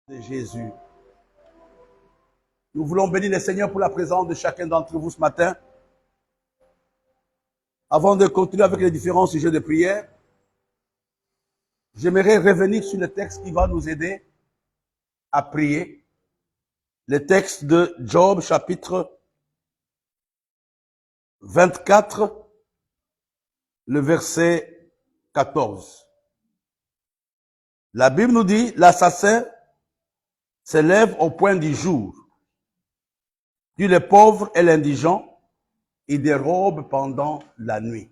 De Jésus. Nous voulons bénir le Seigneur pour la présence de chacun d'entre vous ce matin. Avant de continuer avec les différents sujets de prière, j'aimerais revenir sur le texte qui va nous aider à prier. Le texte de Job, chapitre 24, le verset 14. La Bible nous dit, l'assassin s'élève au point du jour. Tue les pauvres et l'indigent, il dérobe pendant la nuit.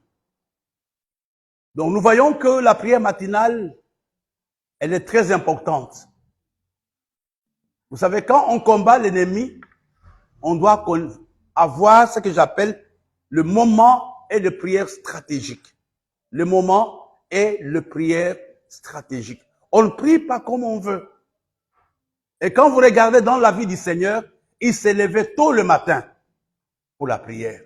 Donc nous voyons que la prière matinale, elle est très importante. Vous savez, quand on combat l'ennemi, on doit avoir ce que j'appelle le moment et le prière stratégique. Le moment et le prière stratégique. On ne prie pas comme on veut. Et quand vous regardez dans la vie du Seigneur, il s'est levé tôt le matin pour la prière.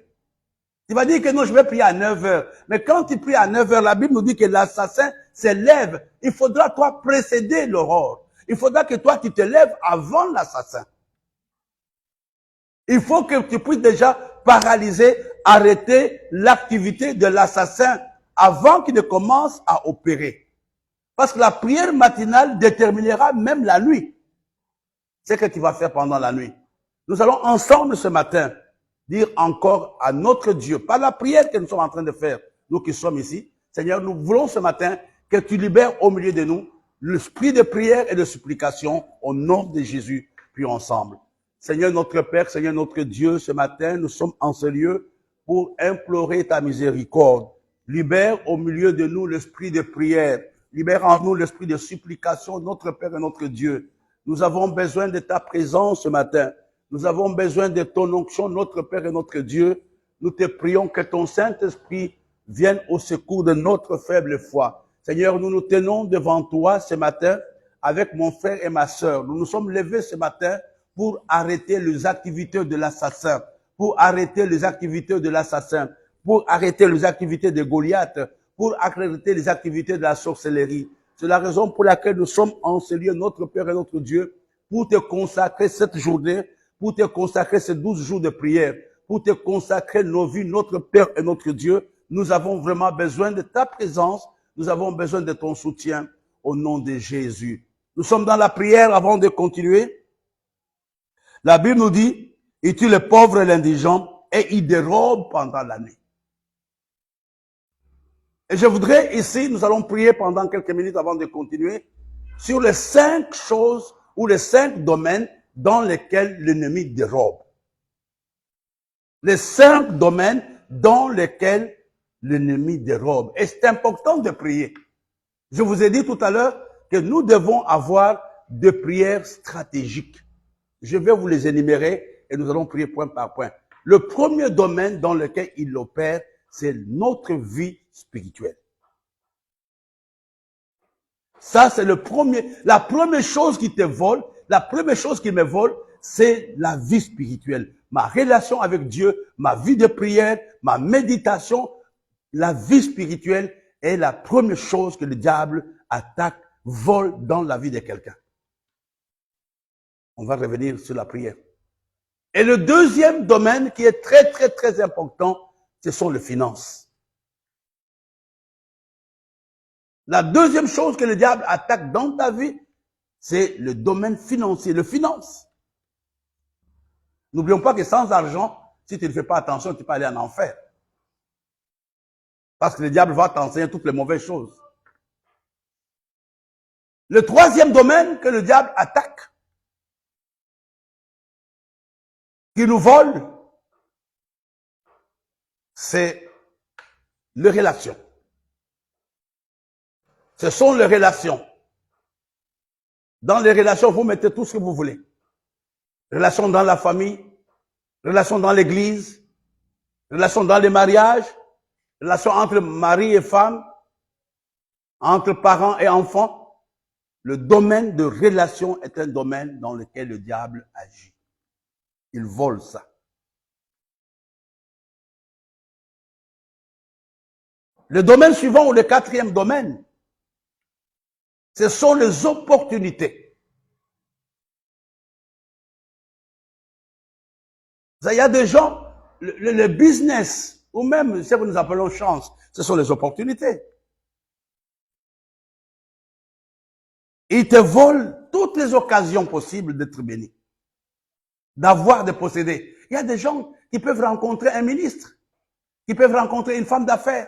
Il va dire que non, je vais prier à 9 heures. Mais quand il prie à 9 heures, la Bible nous dit que l'assassin se lève. Il faudra, toi, précéder l'aurore. Il faudra que toi, tu te lèves avant l'assassin. Il faut que tu puisses déjà paralyser, arrêter l'activité de l'assassin avant qu'il ne commence à opérer. Parce que la prière matinale déterminera même la nuit. C'est ce que tu vas faire pendant la nuit. Nous allons ensemble ce matin dire encore à notre Dieu, par la prière que nous sommes en train de faire, nous qui sommes ici, Seigneur, nous voulons ce matin que tu libères au milieu de nous l'esprit de prière et de supplication au nom de Jésus, puis ensemble. Seigneur notre Père, Seigneur notre Dieu, ce matin, nous sommes en ce lieu pour implorer ta miséricorde. Libère au milieu de nous l'esprit de prière. Libère en nous l'esprit de supplication, notre Père et notre Dieu. Nous avons besoin de ta présence ce matin. Nous avons besoin de ton onction, notre Père et notre Dieu. Nous te prions que ton Saint-Esprit vienne au secours de notre faible foi. Seigneur, nous nous tenons devant toi ce matin avec mon frère et ma sœur. Nous nous sommes levés ce matin pour arrêter les activités de l'assassin, pour arrêter les activités de l'assassin, pour arrêter les activités de Goliath, pour arrêter les activités de la sorcellerie. C'est la raison pour laquelle nous sommes en ce lieu, notre Père et notre Dieu, pour te consacrer cette journée, pour te consacrer ces 12 jours de prière, pour te consacrer nos vies, notre Père et notre Dieu. Nous avons vraiment besoin de ta présence, nous avons besoin de ton soutien au nom de Jésus. Nous sommes dans la prière avant de continuer. La Bible nous dit, il tue les pauvres et l'indigent et il dérobe pendant la nuit. Et je voudrais ici, nous allons prier pendant quelques minutes avant de continuer, sur les 5 choses ou les 5 domaines dans lesquels l'ennemi dérobe. Les 5 domaines dans lesquels l'ennemi dérobe. Et c'est important de prier. Je vous ai dit tout à l'heure que nous devons avoir des prières stratégiques. Je vais vous les énumérer et nous allons prier point par point. Le premier domaine dans lequel il opère, c'est notre vie spirituelle. Ça, c'est la première chose qui te vole, la première chose qui me vole, c'est la vie spirituelle. Ma relation avec Dieu, ma vie de prière, ma méditation, la vie spirituelle est la première chose que le diable attaque, vole dans la vie de quelqu'un. On va revenir sur la prière. Et le deuxième domaine qui est très, très, très important, ce sont les finances. La deuxième chose que le diable attaque dans ta vie, c'est le domaine financier, le finance. N'oublions pas que sans argent, si tu ne fais pas attention, tu peux aller en enfer. Parce que le diable va t'enseigner toutes les mauvaises choses. Le troisième domaine que le diable attaque, qui nous vole, c'est les relations. Ce sont les relations. Dans les relations, vous mettez tout ce que vous voulez. Relations dans la famille, relations dans l'église, relations dans les mariages, relations entre mari et femme, entre parents et enfants. Le domaine de relation est un domaine dans lequel le diable agit. Il vole ça. Le domaine suivant, ou le quatrième domaine, ce sont les opportunités. Il y a des gens, le business, ou même ce que nous appelons chance, ce sont les opportunités. Ils te volent toutes les occasions possibles d'être béni, d'avoir, de posséder. Il y a des gens qui peuvent rencontrer un ministre, qui peuvent rencontrer une femme d'affaires,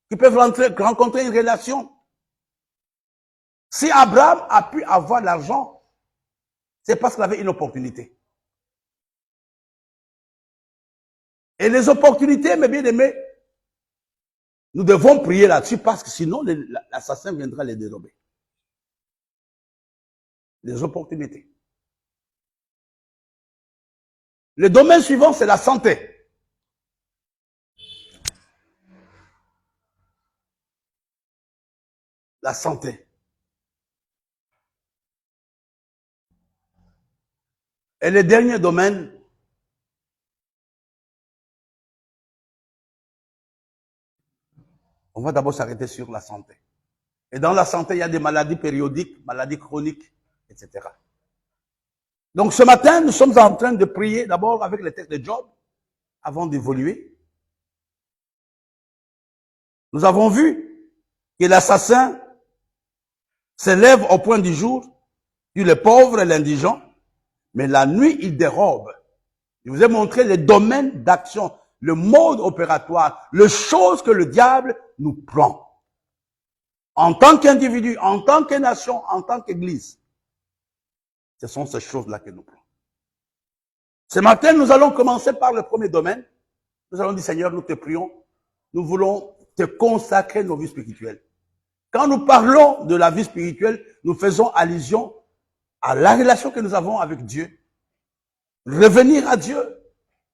qui peuvent rencontrer une relation. Si Abraham a pu avoir l'argent, c'est parce qu'il avait une opportunité. Et les opportunités, mes bien-aimés, nous devons prier là-dessus parce que sinon l'assassin viendra les dérober. Les opportunités. Le domaine suivant, c'est la santé. La santé. Et le dernier domaine, on va d'abord s'arrêter sur la santé. Et dans la santé, il y a des maladies périodiques, maladies chroniques, etc. Donc ce matin, nous sommes en train de prier d'abord avec le texte de Job, avant d'évoluer. Nous avons vu que l'assassin s'élève au point du jour, tue le pauvre et l'indigent, mais la nuit, il dérobe. Je vous ai montré les domaines d'action, le mode opératoire, les choses que le diable nous prend. En tant qu'individu, en tant que nation, en tant qu'église. Ce sont ces choses-là que nous prenons. Ce matin, nous allons commencer par le premier domaine. Nous allons dire, Seigneur, nous te prions. Nous voulons te consacrer nos vies spirituelles. Quand nous parlons de la vie spirituelle, nous faisons allusion à la relation que nous avons avec Dieu. Revenir à Dieu,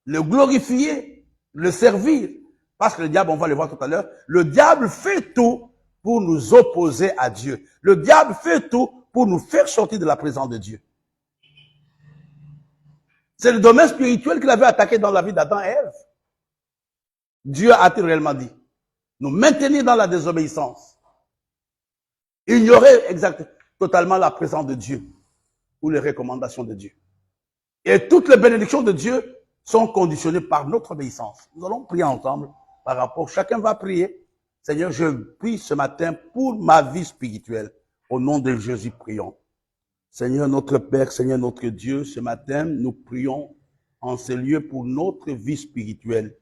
le glorifier, le servir. Parce que le diable, on va le voir tout à l'heure, le diable fait tout pour nous opposer à Dieu. Le diable fait tout pour nous faire sortir de la présence de Dieu. C'est le domaine spirituel qu'il avait attaqué dans la vie d'Adam et Ève. Dieu a-t-il réellement dit? Nous maintenir dans la désobéissance. Ignorer totalement la présence de Dieu ou les recommandations de Dieu. Et toutes les bénédictions de Dieu sont conditionnées par notre obéissance. Nous allons prier ensemble par rapport. Chacun va prier. Seigneur, je prie ce matin pour ma vie spirituelle. Au nom de Jésus, prions. Seigneur notre Père, Seigneur notre Dieu, ce matin, nous prions en ce lieu pour notre vie spirituelle.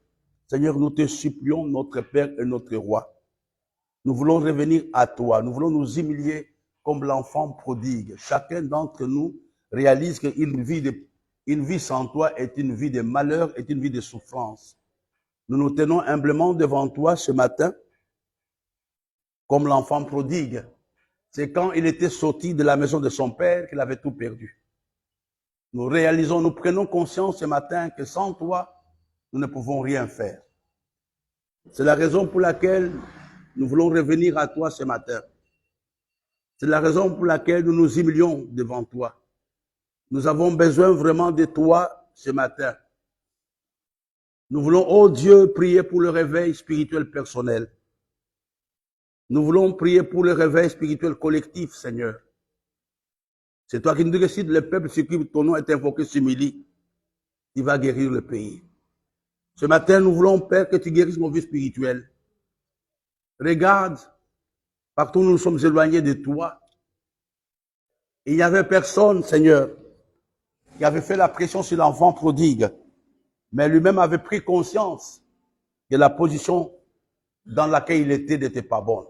Seigneur, nous te supplions, notre Père et notre Roi. Nous voulons revenir à toi. Nous voulons nous humilier comme l'enfant prodigue. Chacun d'entre nous réalise qu'une vie sans toi est une vie de malheur, est une vie de souffrance. Nous nous tenons humblement devant toi ce matin comme l'enfant prodigue. C'est quand il était sorti de la maison de son père qu'il avait tout perdu. Nous réalisons, nous prenons conscience ce matin que sans toi, nous ne pouvons rien faire. C'est la raison pour laquelle nous voulons revenir à toi ce matin. C'est la raison pour laquelle nous nous humilions devant toi. Nous avons besoin vraiment de toi ce matin. Nous voulons, oh Dieu, prier pour le réveil spirituel personnel. Nous voulons prier pour le réveil spirituel collectif, Seigneur. C'est toi qui nous décides, le peuple sur qui ton nom est invoqué s'humilie. Tu vas guérir le pays. Ce matin, nous voulons, Père, que tu guérisses nos vies spirituelles. Regarde, partout où nous sommes éloignés de toi. Il n'y avait personne, Seigneur, qui avait fait la pression sur l'enfant prodigue. Mais lui-même avait pris conscience que la position dans laquelle il était n'était pas bonne.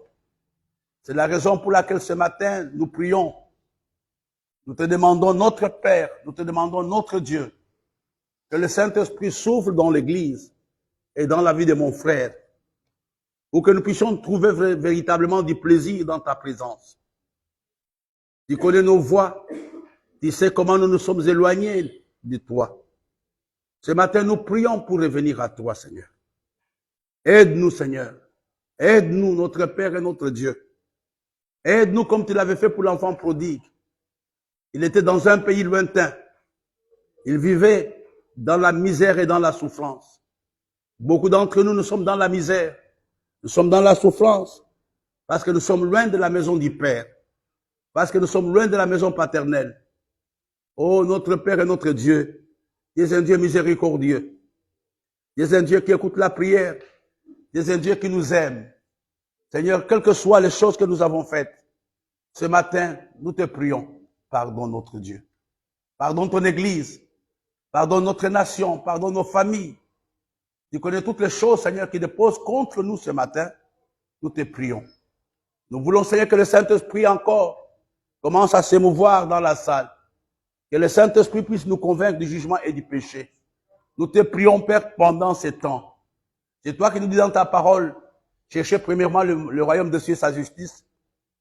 C'est la raison pour laquelle ce matin, nous prions. Nous te demandons notre Père, nous te demandons notre Dieu, que le Saint-Esprit souffle dans l'Église et dans la vie de mon frère, pour que nous puissions trouver véritablement du plaisir dans ta présence. Tu connais nos voies, tu sais comment nous nous sommes éloignés de toi. Ce matin, nous prions pour revenir à toi, Seigneur. Aide-nous, Seigneur. Aide-nous, notre Père et notre Dieu. Aide-nous comme tu l'avais fait pour l'enfant prodigue. Il était dans un pays lointain. Il vivait dans la misère et dans la souffrance. Beaucoup d'entre nous, nous sommes dans la misère. Nous sommes dans la souffrance parce que nous sommes loin de la maison du Père. Parce que nous sommes loin de la maison paternelle. Oh, notre Père et notre Dieu, Tu es un Dieu miséricordieux. Tu es un Dieu qui écoute la prière. Tu es un Dieu qui nous aime. Seigneur, quelles que soient les choses que nous avons faites, ce matin, nous te prions. Pardonne notre Dieu. Pardonne ton Église. Pardonne notre nation. Pardonne nos familles. Tu connais toutes les choses, Seigneur, qui déposent contre nous ce matin. Nous te prions. Nous voulons, Seigneur, que le Saint-Esprit encore commence à s'émouvoir dans la salle. Que le Saint-Esprit puisse nous convaincre du jugement et du péché. Nous te prions, Père, pendant ces temps. C'est toi qui nous dis dans ta parole, cherchez premièrement le royaume de Dieu et sa justice,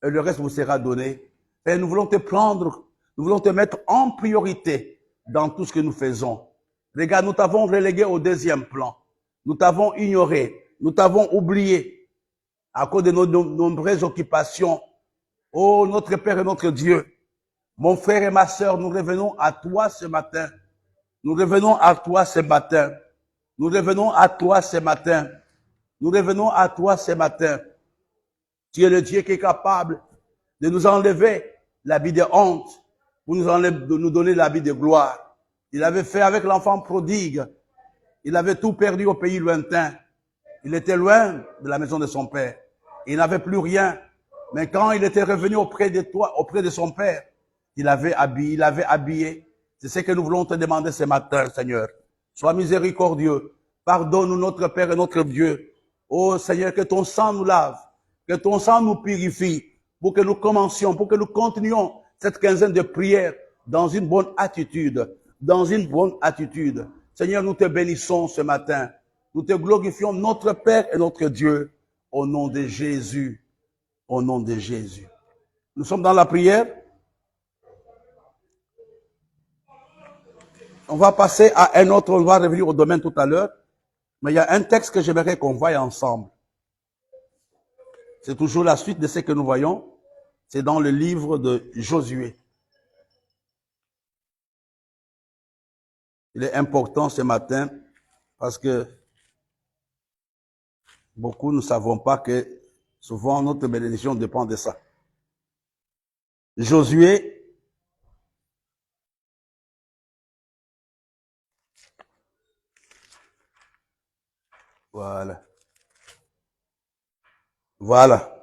et le reste vous sera donné. Père, nous voulons te prendre, nous voulons te mettre en priorité dans tout ce que nous faisons. Regarde, nous t'avons relégué au deuxième plan. Nous t'avons ignoré. Nous t'avons oublié à cause de nos nombreuses occupations. Oh, notre Père et notre Dieu, mon frère et ma sœur, nous revenons à toi ce matin. Nous revenons à toi ce matin. Nous revenons à toi ce matin. Nous revenons à toi ce matin. Tu es le Dieu qui est capable de nous enlever l'habit de honte pour nous donner l'habit de gloire. Il avait fait avec l'enfant prodigue. Il avait tout perdu au pays lointain. Il était loin de la maison de son père. Il n'avait plus rien. Mais quand il était revenu auprès de toi, auprès de son père, il l'avait habillé. C'est ce que nous voulons te demander ce matin, Seigneur. Sois miséricordieux. Pardonne-nous, notre Père et notre Dieu. Oh Seigneur, que ton sang nous lave, que ton sang nous purifie, pour que nous commencions, pour que nous continuions cette quinzaine de prières dans une bonne attitude. Dans une bonne attitude. Seigneur, nous te bénissons ce matin. Nous te glorifions, notre Père et notre Dieu, au nom de Jésus. Au nom de Jésus. Nous sommes dans la prière. On va passer à un autre, on va revenir au domaine tout à l'heure. Mais il y a un texte que j'aimerais qu'on voie ensemble. C'est toujours la suite de ce que nous voyons. C'est dans le livre de Josué. Il est important ce matin parce que beaucoup ne savons pas que souvent notre bénédiction dépend de ça. Josué, voilà. Voilà.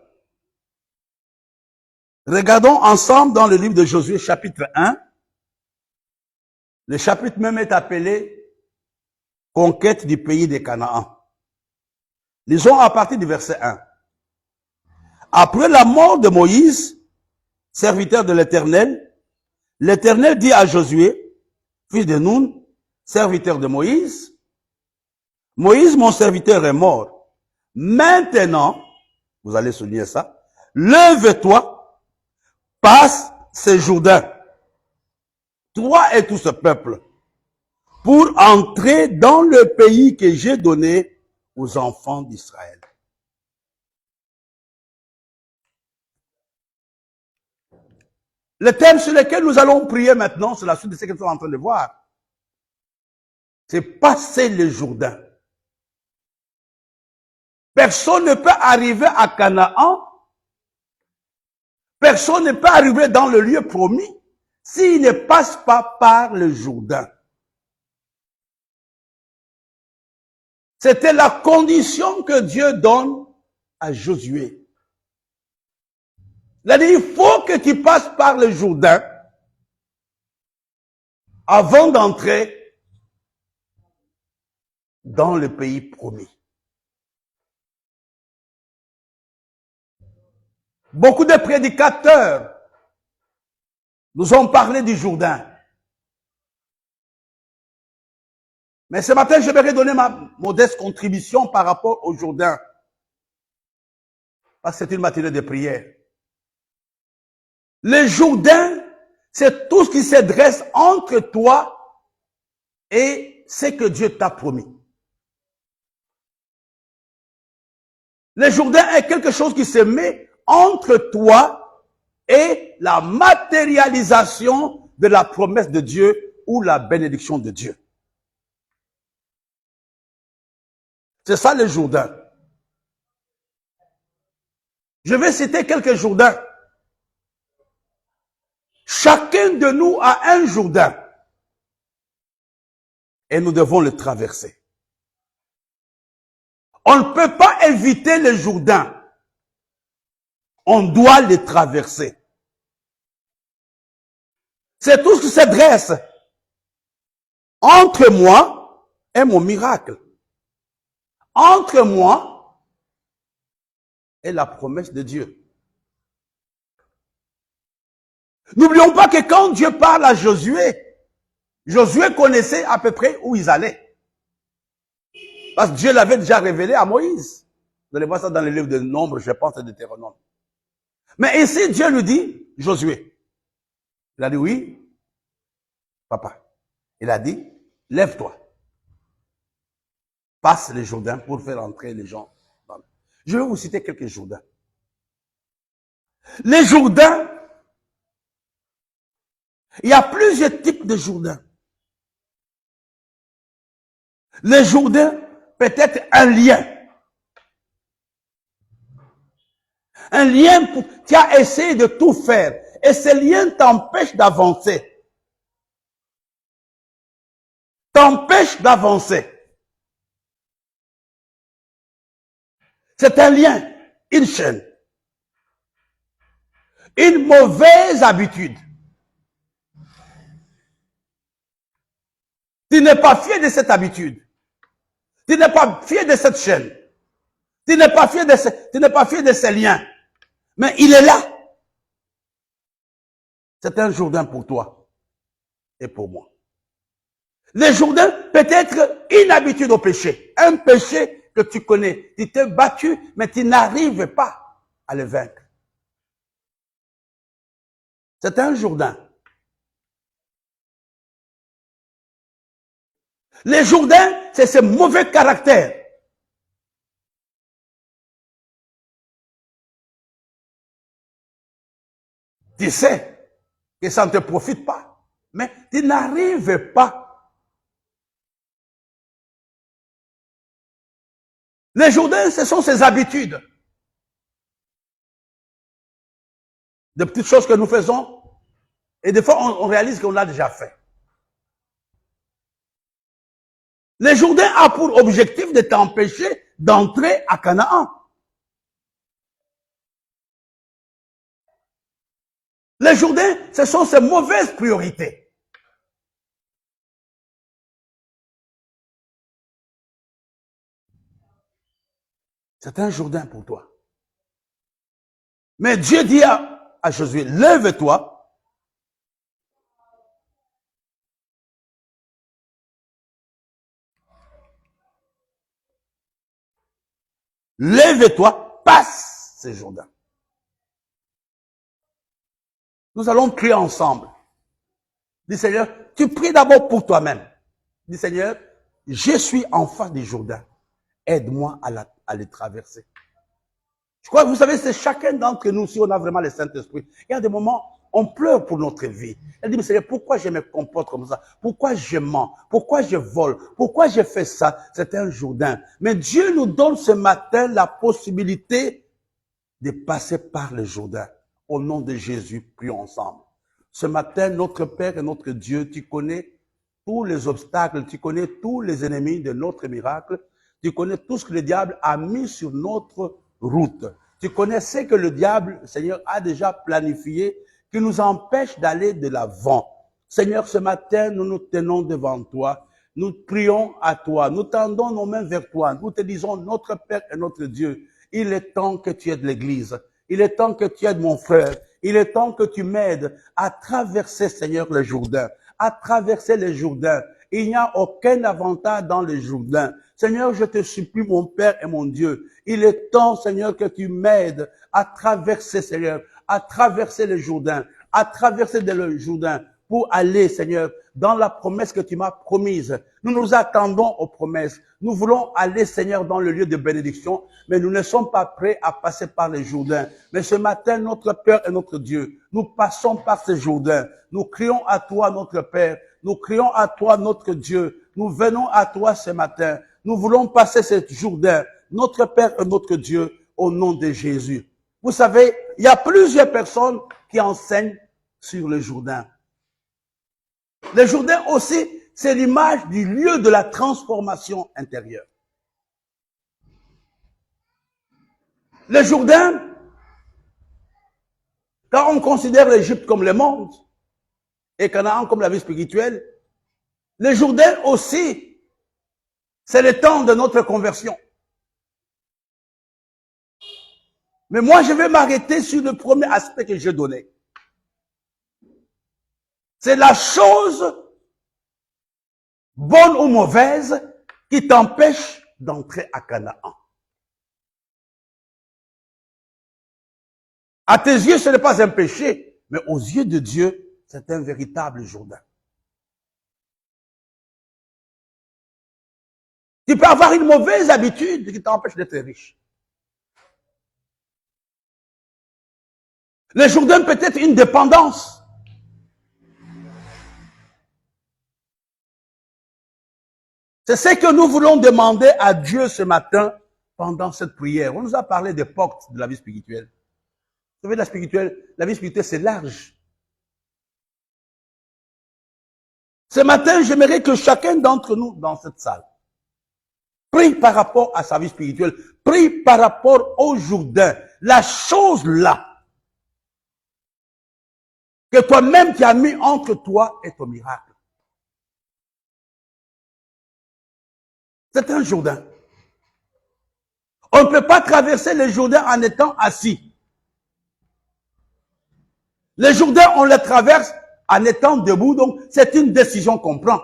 Regardons ensemble dans le livre de Josué, chapitre 1. Le chapitre même est appelé Conquête du pays de Canaan. Lisons à partir du verset 1. Après la mort de Moïse, serviteur de l'Éternel, l'Éternel dit à Josué, fils de Nun, serviteur de Moïse, Moïse, mon serviteur, est mort. Maintenant, vous allez souligner ça, lève-toi, passe ce Jourdain, toi et tout ce peuple, pour entrer dans le pays que j'ai donné aux enfants d'Israël. Le thème sur lequel nous allons prier maintenant, c'est la suite de ce que nous sommes en train de voir. C'est passer le Jourdain. Personne ne peut arriver à Canaan. Personne ne peut arriver dans le lieu promis s'il ne passe pas par le Jourdain. C'était la condition que Dieu donne à Josué. Il a dit, il faut que tu passes par le Jourdain avant d'entrer dans le pays promis. Beaucoup de prédicateurs nous ont parlé du Jourdain. Mais ce matin, je vais donner ma modeste contribution par rapport au Jourdain. Parce que c'est une matinée de prière. Le Jourdain, c'est tout ce qui se dresse entre toi et ce que Dieu t'a promis. Le Jourdain est quelque chose qui se met entre toi et la matérialisation de la promesse de Dieu ou la bénédiction de Dieu. C'est ça le Jourdain. Je vais citer quelques Jourdains. Chacun de nous a un Jourdain. et nous devons le traverser. On ne peut pas éviter le Jourdain. On doit le traverser. C'est tout ce qui se dresse entre moi et mon miracle. Entre moi et la promesse de Dieu. N'oublions pas que quand Dieu parle à Josué, Josué connaissait à peu près où ils allaient. Parce que Dieu l'avait déjà révélé à Moïse. Vous allez voir ça dans le livre de Nombres, je pense, de Deutéronome. Mais ici, Dieu lui dit, Josué. Il a dit, oui, papa. Il a dit, lève-toi. Passe les Jourdains pour faire entrer les gens. Je vais vous citer quelques Jourdains. Les Jourdains, il y a plusieurs types de Jourdains. Les Jourdains, peut-être un lien. Un lien qui a essayé de tout faire. Et ce lien t'empêche d'avancer. T'empêche d'avancer. C'est un lien, une chaîne. Une mauvaise habitude. Tu n'es pas fier de cette habitude. Tu n'es pas fier de cette chaîne. Tu n'es pas fier de ces liens. Mais il est là. C'est un Jourdain pour toi et pour moi. Le Jourdain peut être une habitude au péché. Un péché que tu connais. Tu t'es battu, mais tu n'arrives pas à le vaincre. C'est un Jourdain. Le Jourdain, c'est ce mauvais caractère. Tu sais que ça ne te profite pas, mais tu n'arrives pas. Les Jourdains, ce sont ces habitudes. De petites choses que nous faisons, et des fois on réalise qu'on l'a déjà fait. Les Jourdains a pour objectif de t'empêcher d'entrer à Canaan. Les Jourdains, ce sont ces mauvaises priorités. C'est un Jourdain pour toi. Mais Dieu dit à Josué, lève-toi. Lève-toi, passe ces Jourdains. Nous allons prier ensemble. Dis Seigneur, tu pries d'abord pour toi-même. Dis Seigneur, je suis en face des Jourdains. Aide-moi à les traverser. Je crois que vous savez, c'est chacun d'entre nous, si on a vraiment le Saint-Esprit. Il y a des moments, on pleure pour notre vie. Elle dit, mais Seigneur, pourquoi je me comporte comme ça? Pourquoi je mens? Pourquoi je vole? Pourquoi je fais ça? C'est un Jourdain. Mais Dieu nous donne ce matin la possibilité de passer par le Jourdain. Au nom de Jésus, prions ensemble. Ce matin, notre Père et notre Dieu, tu connais tous les obstacles, tu connais tous les ennemis de notre miracle, tu connais tout ce que le diable a mis sur notre route. Tu connais ce que le diable, Seigneur, a déjà planifié, qui nous empêche d'aller de l'avant. Seigneur, ce matin, nous nous tenons devant toi. Nous prions à toi. Nous tendons nos mains vers toi. Nous te disons, notre Père et notre Dieu, il est temps que tu aides l'Église. Il est temps que tu aides mon frère. Il est temps que tu m'aides à traverser, Seigneur, le Jourdain. À traverser le Jourdain. Il n'y a aucun avantage dans le Jourdain. Seigneur, je te supplie, mon Père et mon Dieu. Il est temps, Seigneur, que tu m'aides à traverser, Seigneur, à traverser le Jourdain, à traverser le Jourdain pour aller, Seigneur, dans la promesse que tu m'as promise. Nous nous attendons aux promesses. Nous voulons aller, Seigneur, dans le lieu de bénédiction, mais nous ne sommes pas prêts à passer par le Jourdain. Mais ce matin, notre Père et notre Dieu, nous passons par ce Jourdain. Nous crions à toi, notre Père. Nous crions à toi, notre Dieu. Nous venons à toi ce matin. Nous voulons passer ce Jourdain, notre Père et notre Dieu, au nom de Jésus. Vous savez, il y a plusieurs personnes qui enseignent sur le Jourdain. Le Jourdain aussi, c'est l'image du lieu de la transformation intérieure. Le Jourdain, quand on considère l'Égypte comme le monde et Canaan comme la vie spirituelle, le Jourdain aussi, c'est le temps de notre conversion. Mais moi, je vais m'arrêter sur le premier aspect que j'ai donné. C'est la chose, bonne ou mauvaise, qui t'empêche d'entrer à Canaan. À tes yeux, ce n'est pas un péché, mais aux yeux de Dieu, c'est un véritable Jourdain. Tu peux avoir une mauvaise habitude qui t'empêche d'être riche. Le Jourdain peut être une dépendance. C'est ce que nous voulons demander à Dieu ce matin pendant cette prière. On nous a parlé des portes de la vie spirituelle. Vous savez, la vie spirituelle, c'est large. Ce matin, j'aimerais que chacun d'entre nous dans cette salle prie par rapport à sa vie spirituelle, prie par rapport au Jourdain, la chose là que toi-même tu as mis entre toi et ton miracle. C'est un Jourdain. On ne peut pas traverser le Jourdain en étant assis. Le Jourdain, on le traverse en étant debout, donc c'est une décision qu'on prend.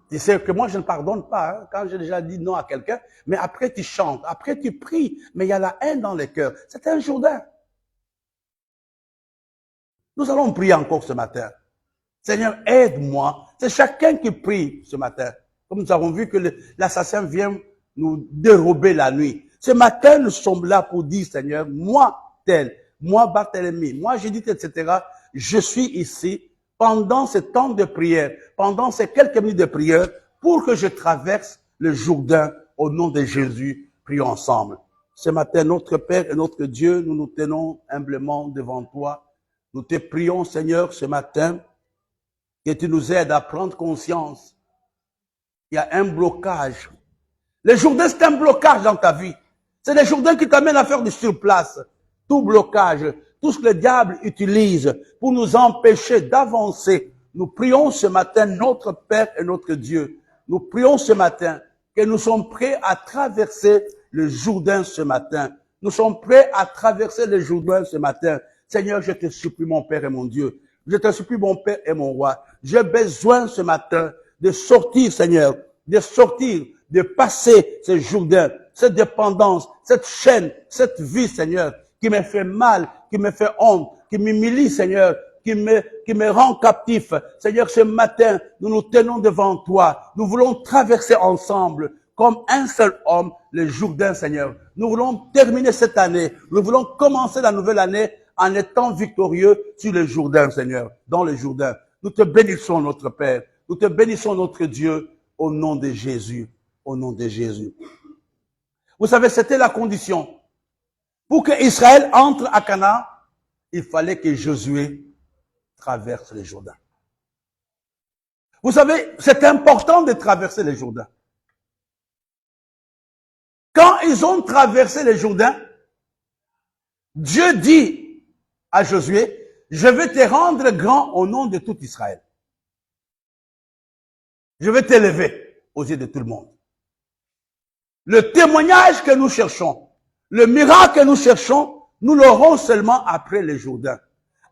Tu sais que moi, je ne pardonne pas hein, quand j'ai déjà dit non à quelqu'un, mais après tu chantes, après tu pries, mais il y a la haine dans les cœurs. C'est un Jourdain. Nous allons prier encore ce matin. Seigneur, aide-moi. C'est chacun qui prie ce matin. Comme nous avons vu que l'assassin vient nous dérober la nuit. Ce matin, nous sommes là pour dire, Seigneur, moi, tel, moi, Barthélemy, moi, Judith, etc., je suis ici pendant ce temps de prière, pendant ces quelques minutes de prière, pour que je traverse le Jourdain au nom de Jésus. Prions ensemble. Ce matin, notre Père et notre Dieu, nous nous tenons humblement devant toi. Nous te prions, Seigneur, ce matin, que tu nous aides à prendre conscience. Il y a un blocage. Le Jourdain, c'est un blocage dans ta vie. C'est le Jourdain qui t'amène à faire du surplace. Tout blocage, tout ce que le diable utilise pour nous empêcher d'avancer. Nous prions ce matin, notre Père et notre Dieu. Nous prions ce matin que nous sommes prêts à traverser le Jourdain ce matin. Nous sommes prêts à traverser le Jourdain ce matin. Seigneur, je te supplie, mon Père et mon Dieu. Je te supplie, mon Père et mon Roi. J'ai besoin ce matin de sortir, Seigneur, de passer ce Jourdain, cette dépendance, cette chaîne, cette vie, Seigneur, qui me fait mal, qui me fait honte, qui m'humilie, Seigneur, qui me rend captif. Seigneur, ce matin, nous nous tenons devant toi. Nous voulons traverser ensemble, comme un seul homme, le Jourdain, Seigneur. Nous voulons terminer cette année. Nous voulons commencer la nouvelle année en étant victorieux sur le Jourdain, Seigneur, dans le Jourdain. Nous te bénissons, notre Père. Nous te bénissons, notre Dieu, au nom de Jésus. Au nom de Jésus. Vous savez, c'était la condition. Pour que Israël entre à Canaan, il fallait que Josué traverse le Jourdain. Vous savez, c'est important de traverser le Jourdain. Quand ils ont traversé le Jourdain, Dieu dit à Josué, je vais te rendre grand au nom de tout Israël. Je vais t'élever aux yeux de tout le monde. Le témoignage que nous cherchons, le miracle que nous cherchons, nous l'aurons seulement après le Jourdain.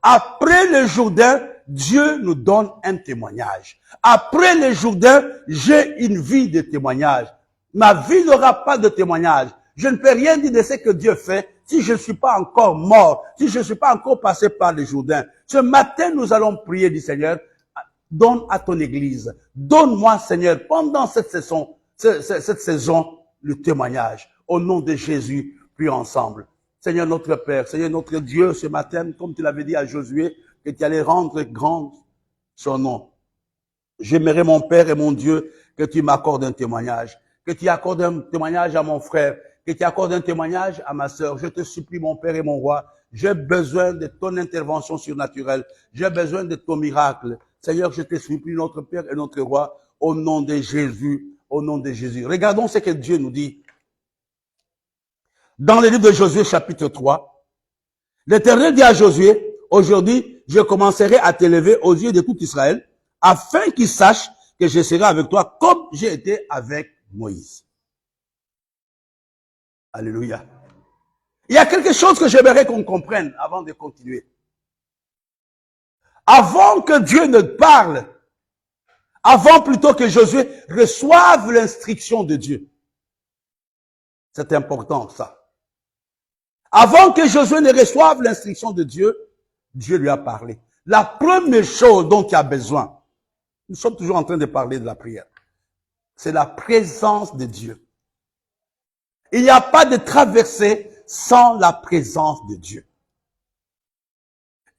Après le Jourdain, Dieu nous donne un témoignage. Après le Jourdain, j'ai une vie de témoignage. Ma vie n'aura pas de témoignage. Je ne peux rien dire de ce que Dieu fait si je ne suis pas encore mort, si je ne suis pas encore passé par le Jourdain. Ce matin, nous allons prier du Seigneur. Donne à ton église. Donne-moi, Seigneur, pendant cette saison, le témoignage. Au nom de Jésus, prions ensemble. Seigneur notre Père, Seigneur notre Dieu, ce matin, comme tu l'avais dit à Josué, que tu allais rendre grand son nom. J'aimerais, mon Père et mon Dieu, que tu m'accordes un témoignage. Que tu accordes un témoignage à mon frère. Que tu accordes un témoignage à ma sœur. Je te supplie, mon Père et mon Roi, J'ai besoin de ton intervention surnaturelle. J'ai besoin de ton miracle. Seigneur, je te supplie, notre Père et notre Roi, au nom de Jésus, au nom de Jésus. Regardons ce que Dieu nous dit. Dans le livre de Josué, chapitre 3, l'Éternel dit à Josué, aujourd'hui, je commencerai à t'élever aux yeux de tout Israël, afin qu'ils sachent que je serai avec toi comme j'ai été avec Moïse. Alléluia. Il y a quelque chose que j'aimerais qu'on comprenne avant de continuer. Avant que Dieu ne parle, avant plutôt que Josué reçoive l'instruction de Dieu. C'est important ça. Avant que Josué ne reçoive l'instruction de Dieu, Dieu lui a parlé. La première chose dont il a besoin, nous sommes toujours en train de parler de la prière, c'est la présence de Dieu. Il n'y a pas de traversée sans la présence de Dieu.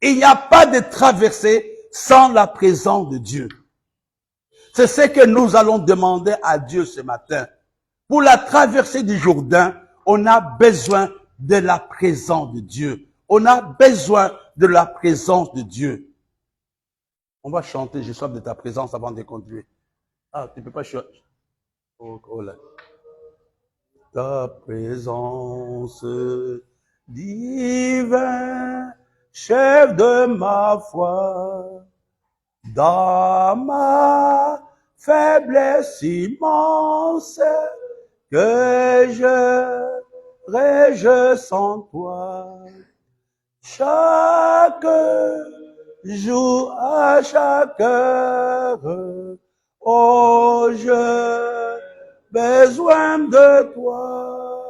Il n'y a pas de traversée sans la présence de Dieu. C'est ce que nous allons demander à Dieu ce matin. Pour la traversée du Jourdain, on a besoin de la présence de Dieu. On a besoin de la présence de Dieu. On va chanter, j'ai soif de ta présence avant de continuer. Ah, tu ne peux pas chanter. Oh là. Ta présence divine, chef de ma foi, dans ma faiblesse immense, que je sans toi. Chaque jour, à chaque heure, oh, je besoin de toi.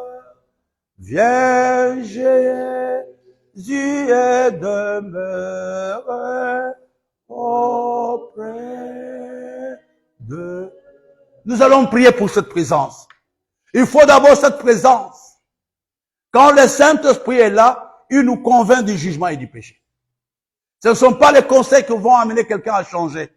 Viens, Jésus, et demeure auprès de... Nous allons prier pour cette présence. Il faut d'abord cette présence. Quand le Saint-Esprit est là, il nous convainc du jugement et du péché. Ce ne sont pas les conseils qui vont amener quelqu'un à changer.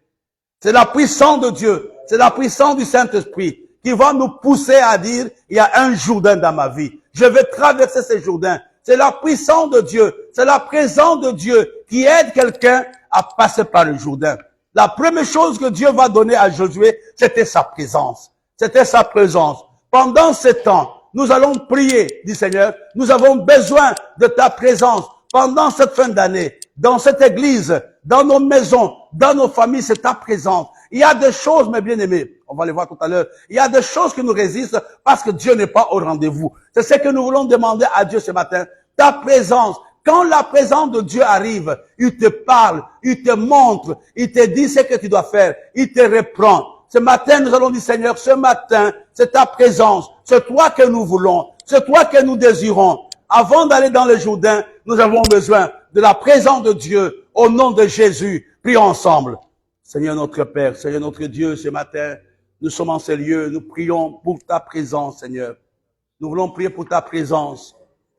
C'est la puissance de Dieu, c'est la puissance du Saint-Esprit qui va nous pousser à dire, il y a un Jourdain dans ma vie. Je vais traverser ce Jourdain. C'est la puissance de Dieu, c'est la présence de Dieu qui aide quelqu'un à passer par le Jourdain. La première chose que Dieu va donner à Josué, c'était sa présence. C'était sa présence. Pendant ce temps, nous allons prier, dit Seigneur, nous avons besoin de ta présence pendant cette fin d'année, dans cette église, dans nos maisons, dans nos familles, c'est ta présence. Il y a des choses, mes bien-aimés, on va les voir tout à l'heure, il y a des choses qui nous résistent parce que Dieu n'est pas au rendez-vous. C'est ce que nous voulons demander à Dieu ce matin, ta présence. Quand la présence de Dieu arrive, il te parle, il te montre, il te dit ce que tu dois faire, il te reprend. Ce matin, nous allons dire, Seigneur, ce matin, c'est ta présence, c'est toi que nous voulons, c'est toi que nous désirons. Avant d'aller dans le Jourdain, nous avons besoin de la présence de Dieu au nom de Jésus. Prions ensemble. Seigneur notre Père, Seigneur notre Dieu, ce matin, nous sommes en ces lieux, nous prions pour ta présence, Seigneur. Nous voulons prier pour ta présence.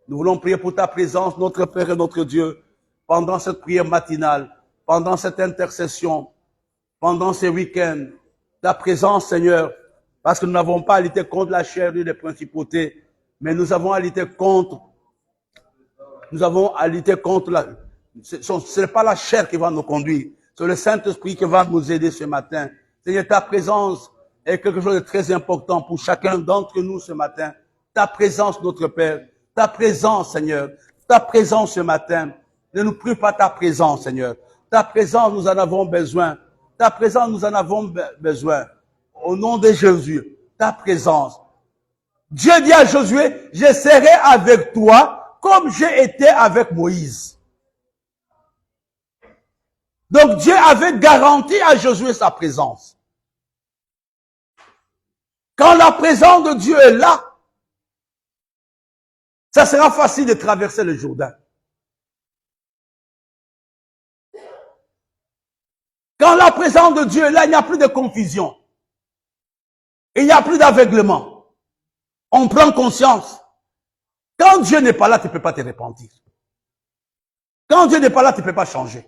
Nous voulons prier pour ta présence, notre Père et notre Dieu, pendant cette prière matinale, pendant cette intercession, pendant ces week-ends. Ta présence, Seigneur, parce que nous n'avons pas à lutter contre la chair et les principautés, mais nous avons à lutter contre ce n'est pas la chair qui va nous conduire, c'est le Saint-Esprit qui va nous aider ce matin. Seigneur, ta présence est quelque chose de très important pour chacun d'entre nous ce matin. Ta présence, notre Père, ta présence, Seigneur, ta présence ce matin. Ne nous prive pas ta présence, Seigneur. Ta présence, nous en avons besoin. Ta présence, nous en avons besoin. Au nom de Jésus, ta présence. Dieu dit à Josué, je serai avec toi comme j'ai été avec Moïse. Donc Dieu avait garanti à Josué sa présence. Quand la présence de Dieu est là, ça sera facile de traverser le Jourdain. Quand la présence de Dieu est là, il n'y a plus de confusion. Il n'y a plus d'aveuglement. On prend conscience. Quand Dieu n'est pas là, tu ne peux pas te repentir. Quand Dieu n'est pas là, tu ne peux pas changer.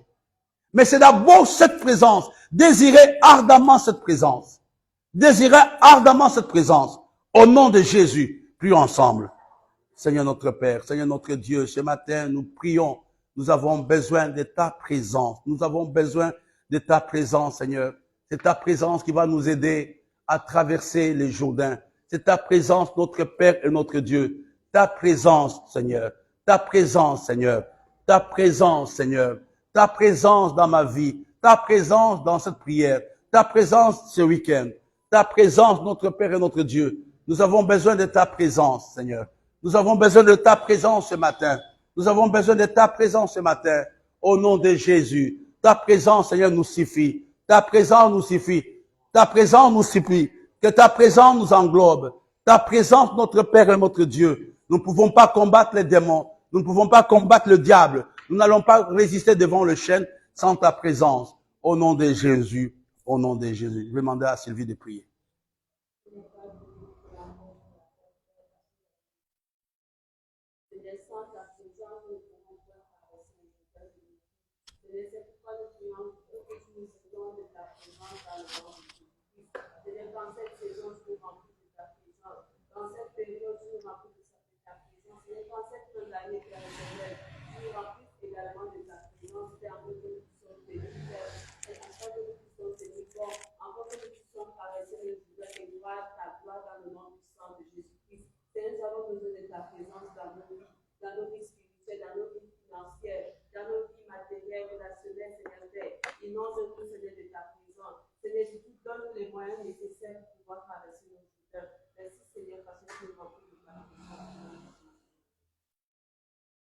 Mais c'est d'abord cette présence. Désirer ardemment cette présence. Désirer ardemment cette présence. Au nom de Jésus, prions ensemble. Seigneur notre Père, Seigneur notre Dieu, ce matin, nous prions. Nous avons besoin de ta présence. Nous avons besoin de ta présence, Seigneur. C'est ta présence qui va nous aider à traverser les Jourdains. C'est ta présence, notre Père et notre Dieu. Ta présence, Seigneur. Ta présence, Seigneur. Ta présence, Seigneur. Ta présence dans ma vie. Ta présence dans cette prière. Ta présence ce week-end. Ta présence, notre Père et notre Dieu. Nous avons besoin de ta présence, Seigneur. Nous avons besoin de ta présence ce matin. Nous avons besoin de ta présence ce matin. Au nom de Jésus. Ta présence, Seigneur, nous suffit. Ta présence nous suffit. Ta présence nous suffit. Que ta présence nous englobe. Ta présence, notre Père et notre Dieu. Nous ne pouvons pas combattre les démons. Nous ne pouvons pas combattre le diable. Nous n'allons pas résister devant le chêne sans ta présence. Au nom de Jésus. Au nom de Jésus. Je vais demander à Sylvie de prier.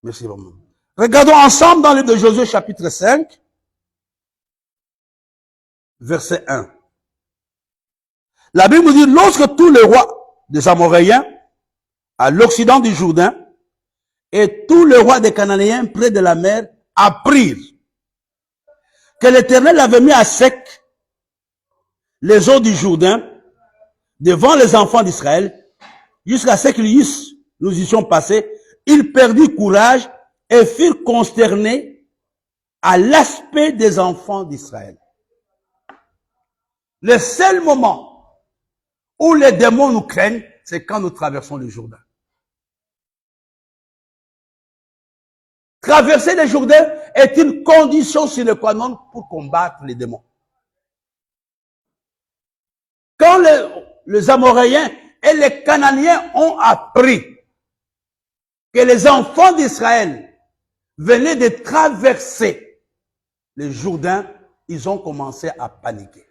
Merci vraiment. Regardons ensemble dans le livre de Josué chapitre 5, verset 1. La Bible nous dit, lorsque tous les rois des Amoréens, à l'occident du Jourdain, et tous les rois des Cananéens près de la mer, apprirent que l'Éternel avait mis à sec les eaux du Jourdain devant les enfants d'Israël, jusqu'à ce qu'ils nous y sont passés, ils perdirent courage et furent consternés à l'aspect des enfants d'Israël. Le seul moment où les démons nous craignent, c'est quand nous traversons le Jourdain. Traverser le Jourdain est une condition sine qua non pour combattre les démons. Quand les Amoréens et les Cananéens ont appris que les enfants d'Israël venaient de traverser le Jourdain, ils ont commencé à paniquer.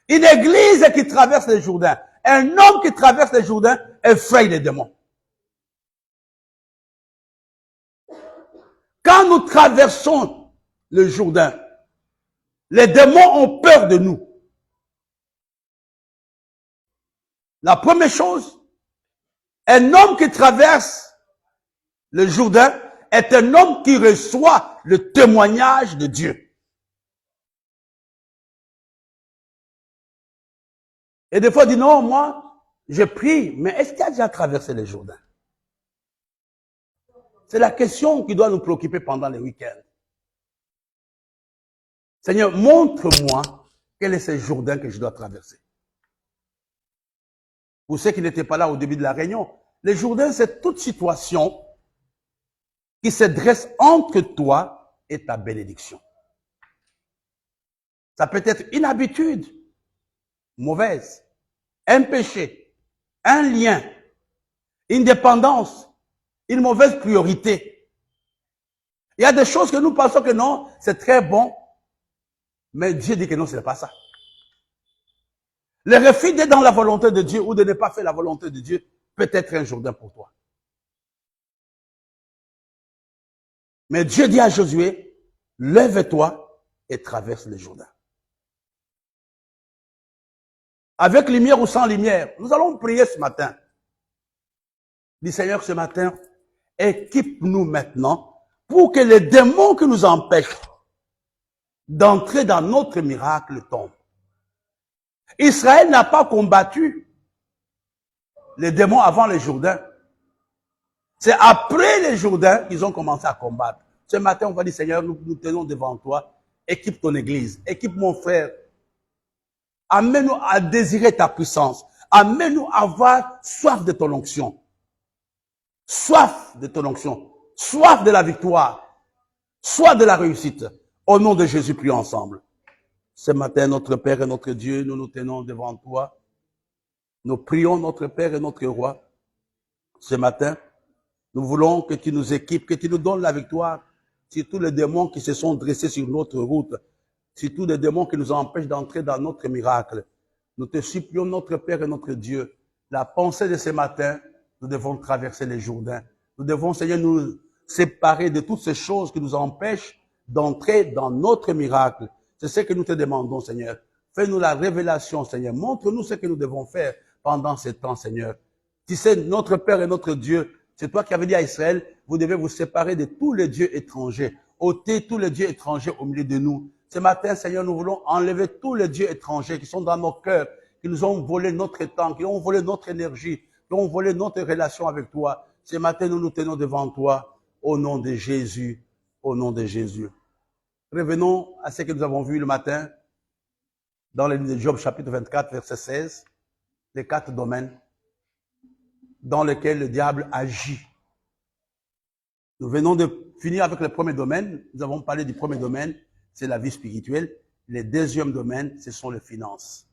Une église qui traverse le Jourdain, un homme qui traverse le Jourdain effraie les démons. Quand nous traversons le Jourdain, les démons ont peur de nous. La première chose, un homme qui traverse le Jourdain est un homme qui reçoit le témoignage de Dieu. Et des fois, il dit, non, moi, je prie, mais est-ce qu'il a déjà traversé le Jourdain? C'est la question qui doit nous préoccuper pendant les week-ends. Seigneur, montre-moi quel est ce Jourdain que je dois traverser. Pour ceux qui n'étaient pas là au début de la réunion, le Jourdain, c'est toute situation qui se dresse entre toi et ta bénédiction. Ça peut être une habitude mauvaise, un péché, un lien, une dépendance, une mauvaise priorité. Il y a des choses que nous pensons que non, c'est très bon, mais Dieu dit que non, ce n'est pas ça. Le refus d'être dans la volonté de Dieu ou de ne pas faire la volonté de Dieu peut être un Jourdain pour toi. Mais Dieu dit à Josué, lève-toi et traverse le Jourdain. Avec lumière ou sans lumière, nous allons prier ce matin. Dis Seigneur, ce matin, équipe-nous maintenant pour que les démons qui nous empêchent d'entrer dans notre miracle tombent. Israël n'a pas combattu les démons avant le Jourdain. C'est après le Jourdain qu'ils ont commencé à combattre. Ce matin, on va dire, Seigneur, nous tenons devant toi. Équipe ton église. Équipe mon frère. Amène-nous à désirer ta puissance. Amène-nous à avoir soif de ton onction. soif de ton onction, soif de la victoire, soif de la réussite. Au nom de Jésus, prions ensemble. Ce matin, notre Père et notre Dieu, nous nous tenons devant toi. Nous prions notre Père et notre Roi. Ce matin, nous voulons que tu nous équipes, que tu nous donnes la victoire sur tous les démons qui se sont dressés sur notre route, sur tous les démons qui nous empêchent d'entrer dans notre miracle. Nous te supplions, notre Père et notre Dieu, la pensée de ce matin, nous devons traverser les Jourdains. Nous devons, Seigneur, nous séparer de toutes ces choses qui nous empêchent d'entrer dans notre miracle. C'est ce que nous te demandons, Seigneur. Fais-nous la révélation, Seigneur. Montre-nous ce que nous devons faire pendant ce temps, Seigneur. Tu sais, notre Père et notre Dieu, c'est toi qui avais dit à Israël, vous devez vous séparer de tous les dieux étrangers. Ôtez tous les dieux étrangers au milieu de nous. Ce matin, Seigneur, nous voulons enlever tous les dieux étrangers qui sont dans nos cœurs, qui nous ont volé notre temps, qui ont volé notre énergie, qui ont volé notre relation avec toi. Ce matin, nous nous tenons devant toi, au nom de Jésus, au nom de Jésus. Revenons à ce que nous avons vu le matin, dans le livre de Job, chapitre 24, verset 16, les 4 domaines dans lesquels le diable agit. Nous venons de finir avec le premier domaine. Nous avons parlé du premier domaine, c'est la vie spirituelle. Le deuxième domaine, ce sont les finances.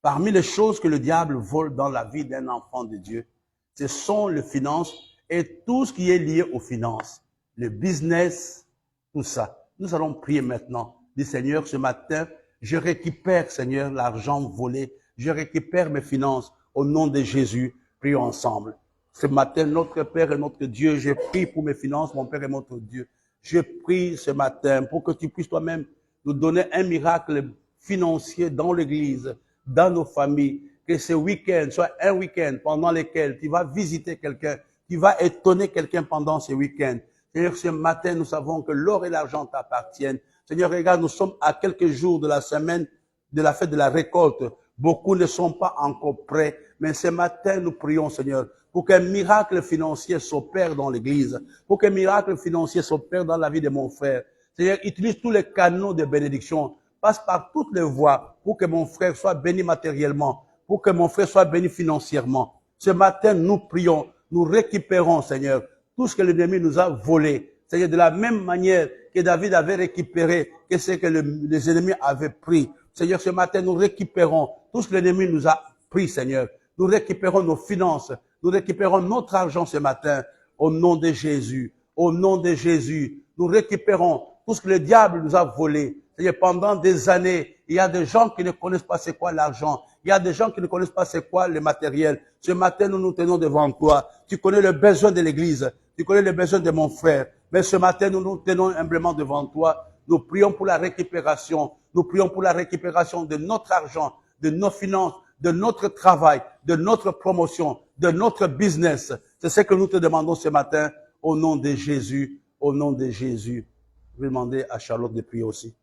Parmi les choses que le diable vole dans la vie d'un enfant de Dieu, ce sont les finances et tout ce qui est lié aux finances. Le business, tout ça. Nous allons prier maintenant. Dis Seigneur, ce matin, je récupère, Seigneur, l'argent volé. Je récupère mes finances au nom de Jésus. Prions ensemble. Ce matin, notre Père et notre Dieu, je prie pour mes finances, mon Père et notre Dieu. Je prie ce matin pour que tu puisses toi-même nous donner un miracle financier dans l'Église, dans nos familles. Que ce week-end soit un week-end pendant lequel tu vas visiter quelqu'un, tu vas étonner quelqu'un pendant ce week-end. Seigneur, ce matin, nous savons que l'or et l'argent t'appartiennent. Seigneur, regarde, nous sommes à quelques jours de la semaine de la fête de la récolte. Beaucoup ne sont pas encore prêts, mais ce matin, nous prions, Seigneur, pour qu'un miracle financier s'opère dans l'Église, pour qu'un miracle financier s'opère dans la vie de mon frère. Seigneur, utilise tous les canaux de bénédiction, passe par toutes les voies pour que mon frère soit béni matériellement, pour que mon frère soit béni financièrement. Ce matin, nous prions, nous récupérons, Seigneur, tout ce que l'ennemi nous a volé. Seigneur, de la même manière que David avait récupéré que ce que les ennemis avaient pris. Seigneur, ce matin, nous récupérons tout ce que l'ennemi nous a pris, Seigneur. Nous récupérons nos finances. Nous récupérons notre argent ce matin. Au nom de Jésus. Au nom de Jésus. Nous récupérons tout ce que le diable nous a volé. Seigneur, pendant des années, il y a des gens qui ne connaissent pas c'est quoi l'argent. Il y a des gens qui ne connaissent pas c'est quoi le matériel. Ce matin, nous nous tenons devant toi. Tu connais le besoin de l'Église. Tu connais le besoin de mon frère. Mais ce matin, nous nous tenons humblement devant toi. Nous prions pour la récupération. Nous prions pour la récupération de notre argent, de nos finances, de notre travail, de notre promotion, de notre business. C'est ce que nous te demandons ce matin au nom de Jésus. Au nom de Jésus. Je vais demander à Charlotte de prier aussi.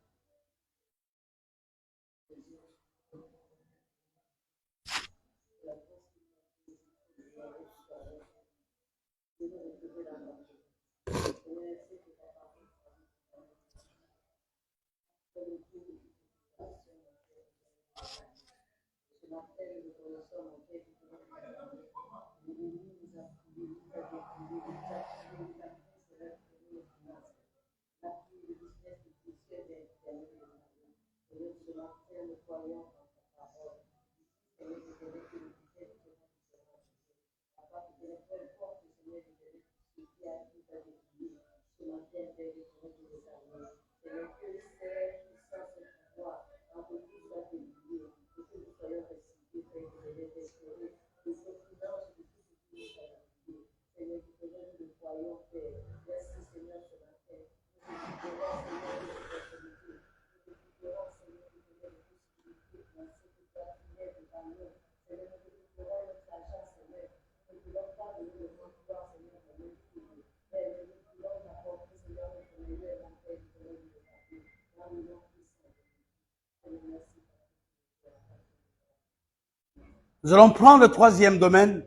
Nous allons prendre le troisième domaine.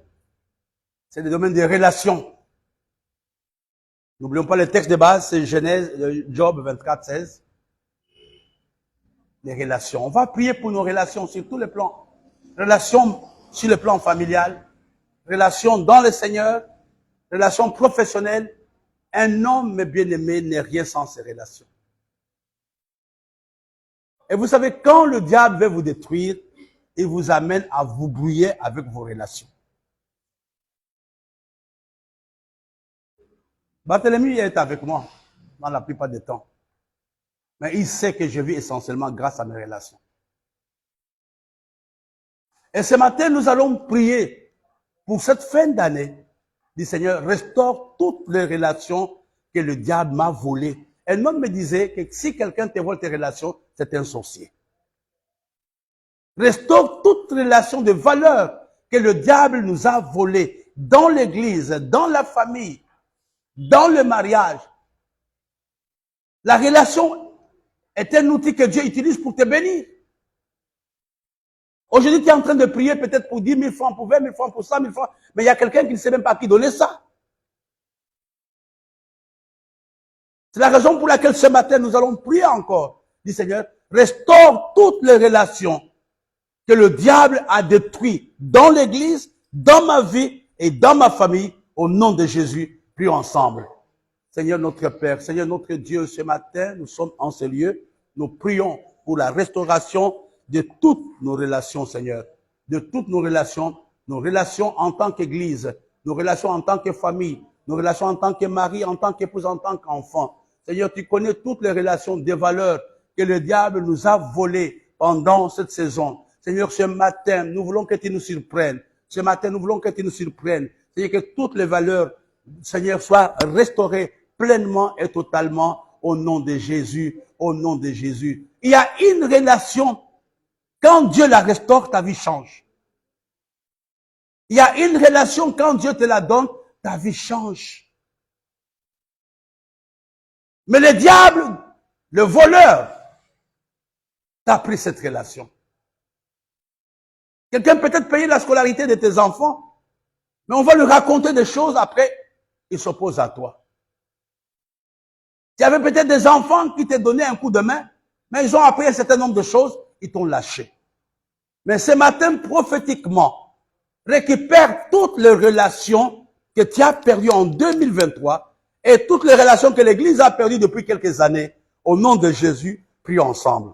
C'est le domaine des relations. N'oublions pas le texte de base, c'est Genèse, Job 24, 16. Les relations. On va prier pour nos relations sur tous les plans. Relations sur le plan familial, relations dans le Seigneur, relations professionnelles. Un homme bien-aimé n'est rien sans ses relations. Et vous savez, quand le diable veut vous détruire, il vous amène à vous brouiller avec vos relations. Barthélemy est avec moi dans la plupart des temps. Mais il sait que je vis essentiellement grâce à mes relations. Et ce matin, nous allons prier pour cette fin d'année. Dit Seigneur, restaure toutes les relations que le diable m'a volées. Un homme me disait que si quelqu'un te vole tes relations, c'est un sorcier. Restaure toute relation de valeur que le diable nous a volées dans l'église, dans la famille, dans le mariage. La relation est un outil que Dieu utilise pour te bénir. Aujourd'hui, tu es en train de prier peut-être pour 10 000 francs, pour 20 000 francs, pour 100 000 francs, mais il y a quelqu'un qui ne sait même pas à qui donner ça. C'est la raison pour laquelle ce matin, nous allons prier encore. Dit Seigneur, restaure toutes les relations que le diable a détruites dans l'église, dans ma vie et dans ma famille. Au nom de Jésus, prions ensemble. Seigneur notre Père, Seigneur notre Dieu, ce matin, nous sommes en ce lieu. Nous prions pour la restauration de toutes nos relations, Seigneur. De toutes nos relations en tant qu'Église, nos relations en tant que famille, nos relations en tant que mari, en tant qu'épouse, en tant qu'enfant. Seigneur, tu connais toutes les relations des valeurs que le diable nous a volées pendant cette saison. Seigneur, ce matin, nous voulons que tu nous surprennes. Ce matin, nous voulons que tu nous surprennes. Seigneur, que toutes les valeurs, Seigneur, soient restaurées pleinement et totalement au nom de Jésus, au nom de Jésus. Il y a une relation, quand Dieu la restaure, ta vie change. Il y a une relation, quand Dieu te la donne, ta vie change. Mais le diable, le voleur, t'a pris cette relation. Quelqu'un peut-être payer la scolarité de tes enfants, mais on va lui raconter des choses, après, il s'oppose à toi. Tu avais peut-être des enfants qui t'ont donné un coup de main, mais ils ont appris un certain nombre de choses, ils t'ont lâché. Mais ce matin, prophétiquement, récupère toutes les relations que tu as perdues en 2023 et toutes les relations que l'Église a perdues depuis quelques années. Au nom de Jésus, prions ensemble.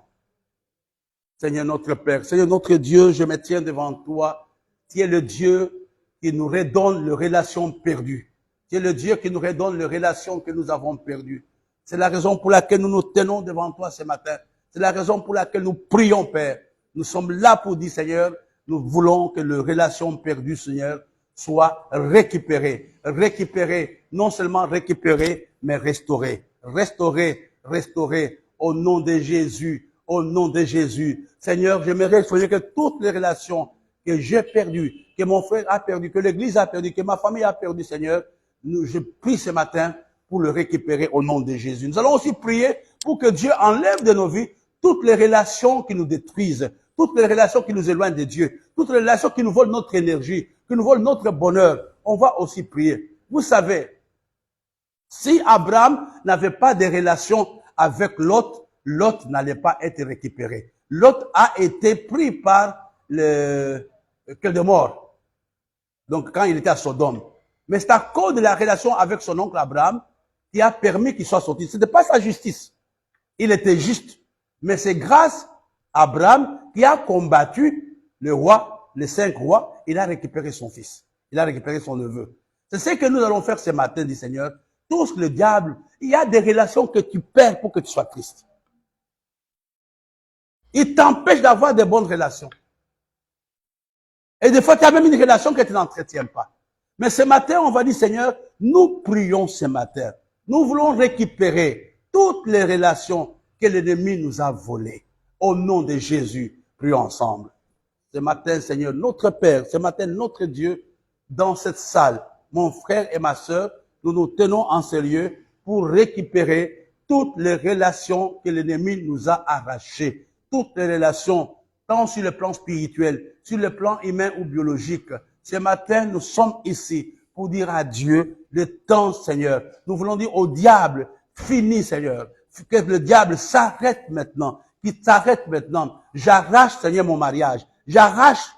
Seigneur notre Père, Seigneur notre Dieu, je me tiens devant toi. Tu es le Dieu qui nous redonne les relations perdues. Tu es le Dieu qui nous redonne les relations que nous avons perdues. C'est la raison pour laquelle nous nous tenons devant toi ce matin. C'est la raison pour laquelle nous prions, Père. Nous sommes là pour dire, Seigneur, nous voulons que les relations perdues, Seigneur, soient récupérées. Récupérées, non seulement récupérées, mais restaurées. Restaurées, restaurées, au nom de Jésus, au nom de Jésus. Seigneur, j'aimerais, Seigneur, que toutes les relations que j'ai perdues, que mon frère a perdues, que l'Église a perdues, que ma famille a perdues, Seigneur, je prie ce matin pour le récupérer au nom de Jésus. Nous allons aussi prier pour que Dieu enlève de nos vies toutes les relations qui nous détruisent, toutes les relations qui nous éloignent de Dieu, toutes les relations qui nous volent notre énergie, qui nous volent notre bonheur. On va aussi prier. Vous savez, si Abraham n'avait pas de relation avec Lot, Lot n'allait pas être récupéré. Lot a été pris par le cœur de mort. Donc quand il était à Sodome. Mais c'est à cause de la relation avec son oncle Abraham qui a permis qu'il soit sorti. Ce n'était pas sa justice. Il était juste. Mais c'est grâce à Abraham qui a combattu le roi, les 5 rois. Il a récupéré son fils. Il a récupéré son neveu. C'est ce que nous allons faire ce matin, dit Seigneur. Tous le diable, il y a des relations que tu perds pour que tu sois triste. Il t'empêche d'avoir de bonnes relations. Et des fois, tu as même une relation que tu n'entretiens pas. Mais ce matin, on va dire, Seigneur, nous prions ce matin. Nous voulons récupérer toutes les relations que l'ennemi nous a volées. Au nom de Jésus, prions ensemble. Ce matin, Seigneur, notre Père, ce matin, notre Dieu, dans cette salle, mon frère et ma sœur, nous nous tenons en ce lieu pour récupérer toutes les relations que l'ennemi nous a arrachées. Toutes les relations, tant sur le plan spirituel, sur le plan humain ou biologique. Ce matin, nous sommes ici pour dire à Dieu le temps, Seigneur. Nous voulons dire au diable, fini, Seigneur. Que le diable s'arrête maintenant. Qu'il s'arrête maintenant. J'arrache, Seigneur, mon mariage. J'arrache